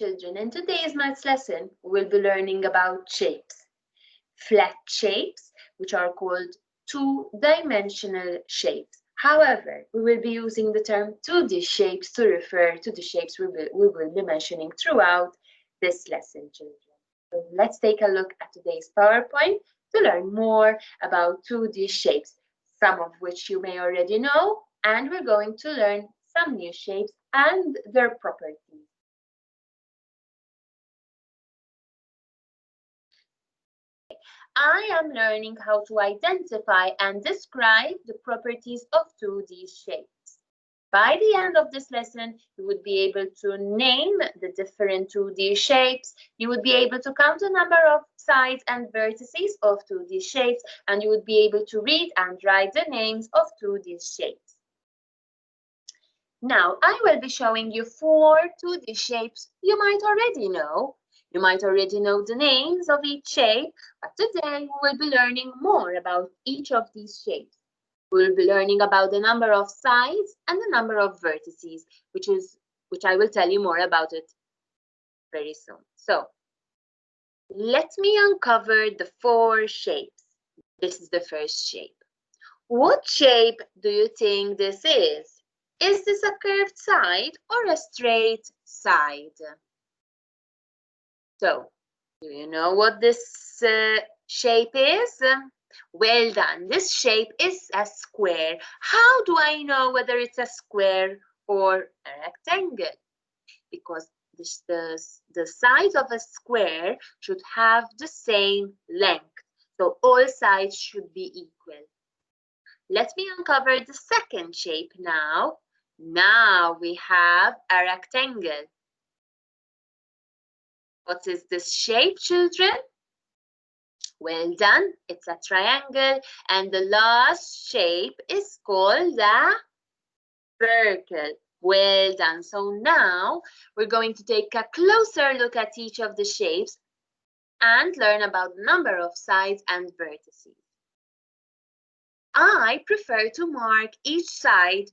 children, in today's maths lesson, we'll be learning about shapes. Flat shapes, which are called two-dimensional shapes. However, we will be using the term 2D shapes to refer to the shapes we will be mentioning throughout this lesson, children. So let's take a look at today's PowerPoint to learn more about 2D shapes, some of which you may already know, and we're going to learn some new shapes and their properties. I am learning how to identify and describe the properties of 2D shapes. By the end of this lesson, you would be able to name the different 2D shapes. You would be able to count the number of sides and vertices of 2D shapes, and you would be able to read and write the names of 2D shapes. Now, I will be showing you 4 2D shapes you might already know. You might already know the names of each shape, but today we will be learning more about each of these shapes. We will be learning about the number of sides and the number of vertices, which I will tell you more about it very soon. So, let me uncover the 4 shapes. This is the first shape. What shape do you think this is? Is this a curved side or a straight side? So, do you know what this shape is? Well done. This shape is a square. How do I know whether it's a square or a rectangle? Because the sides of a square should have the same length. So all sides should be equal. Let me uncover the second shape now. Now we have a rectangle. What is this shape, children? Well done, it's a triangle, and the last shape is called a circle. Well done. So now we're going to take a closer look at each of the shapes and learn about the number of sides and vertices. I prefer to mark each side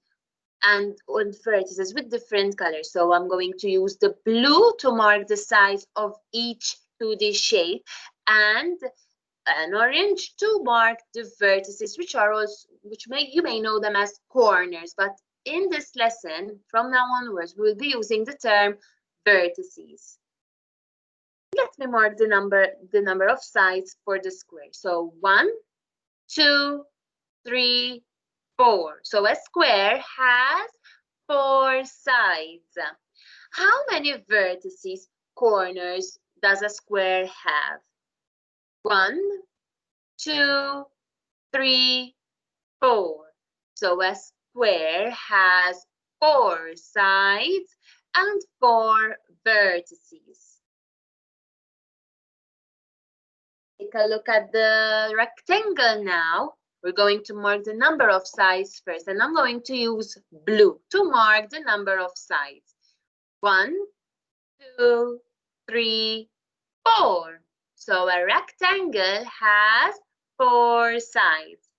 and vertices with different colors. So I'm going to use the blue to mark the sides of each 2D shape and an orange to mark the vertices, you may know them as corners. But in this lesson, from now onwards, we will be using the term vertices. Let me mark the number of sides for the square. So 1, 2, 3, 4. So a square has 4 sides. How many vertices, corners, does a square have? 1, 2, 3, 4. So a square has 4 sides and 4 vertices. Take a look at the rectangle now. We're going to mark the number of sides first, and I'm going to use blue to mark the number of sides. 1, 2, 3, 4. So a rectangle has 4 sides.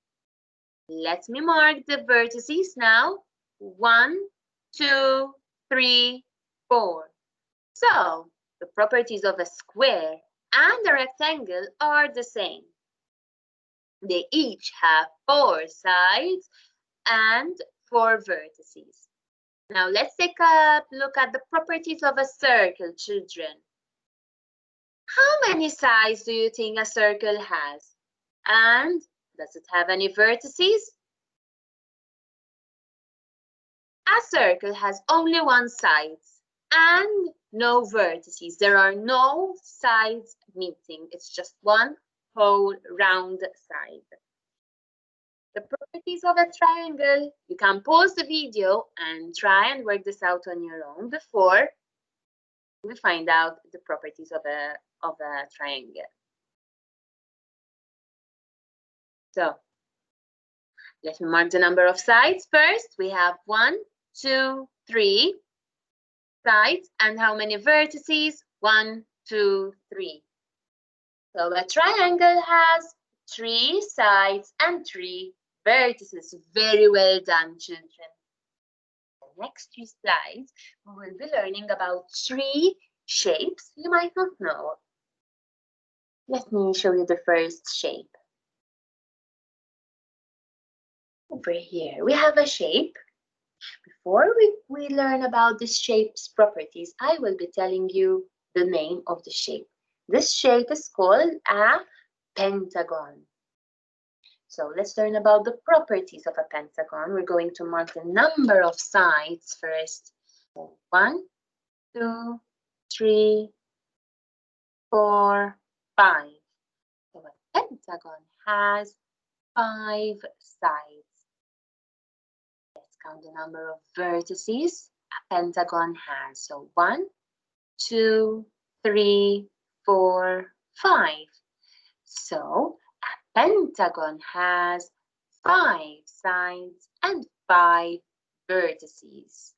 Let me mark the vertices now. 1, 2, 3, 4. So the properties of a square and a rectangle are the same. They each have 4 sides and 4 vertices. Now let's take a look at the properties of a circle, children. How many sides do you think a circle has? And does it have any vertices? A circle has only 1 side and no vertices. There are no sides meeting. It's just one whole round side. The properties of a triangle, you can pause the video and try and work this out on your own before we find out the properties of a triangle. So let me mark the number of sides first. We have 1, 2, 3 sides, and how many vertices? 1, 2, 3. So a triangle has 3 sides and 3 vertices. Very well done, children. The next 3 slides, we will be learning about 3 shapes you might not know. Let me show you the first shape. Over here, we have a shape. Before we learn about this shape's properties, I will be telling you the name of the shape. This shape is called a pentagon. So let's learn about the properties of a pentagon. We're going to mark the number of sides first. 1, 2, 3, 4, 5. So a pentagon has 5 sides. Let's count the number of vertices a pentagon has. So 1, 2, 3, 4, 5. So a pentagon has 5 sides and 5 vertices.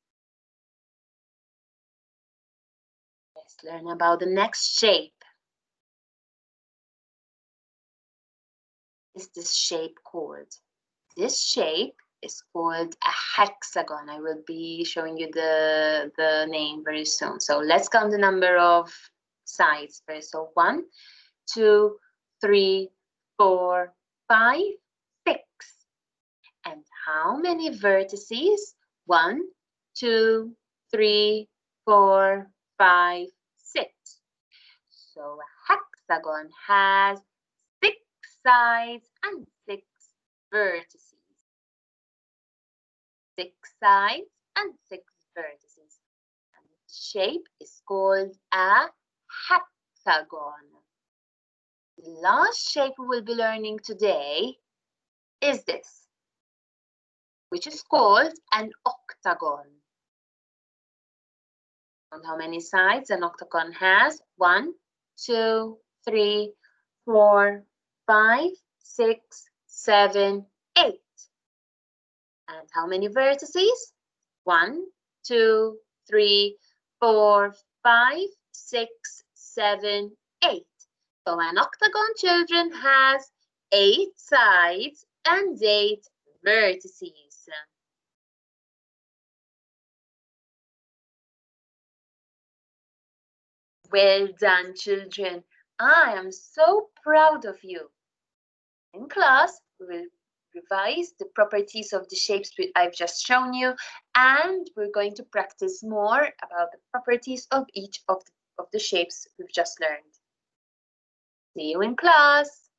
Let's learn about the next shape. What is this shape called? This shape is called a hexagon. I will be showing you the name very soon. So let's count the number of sides first. So 1, 2, 3, 4, 5, 6. And how many vertices? 1, 2, 3, 4, 5, 6. So a hexagon has 6 sides and 6 vertices. 6 sides and 6 vertices. And the shape is called a hexagon. The last shape we will be learning today is this, which is called an octagon. And how many sides an octagon has? 1, 2, 3, 4, 5, 6, 7, 8. And how many vertices? 1, 2, 3, 4, 5, 6, 7, 8. So an octagon, children, has 8 sides and 8 vertices. Well done, children. I am so proud of you. In class, we will revise the properties of the shapes I've just shown you, and we're going to practice more about the properties of each of the shapes we've just learned. See you in class.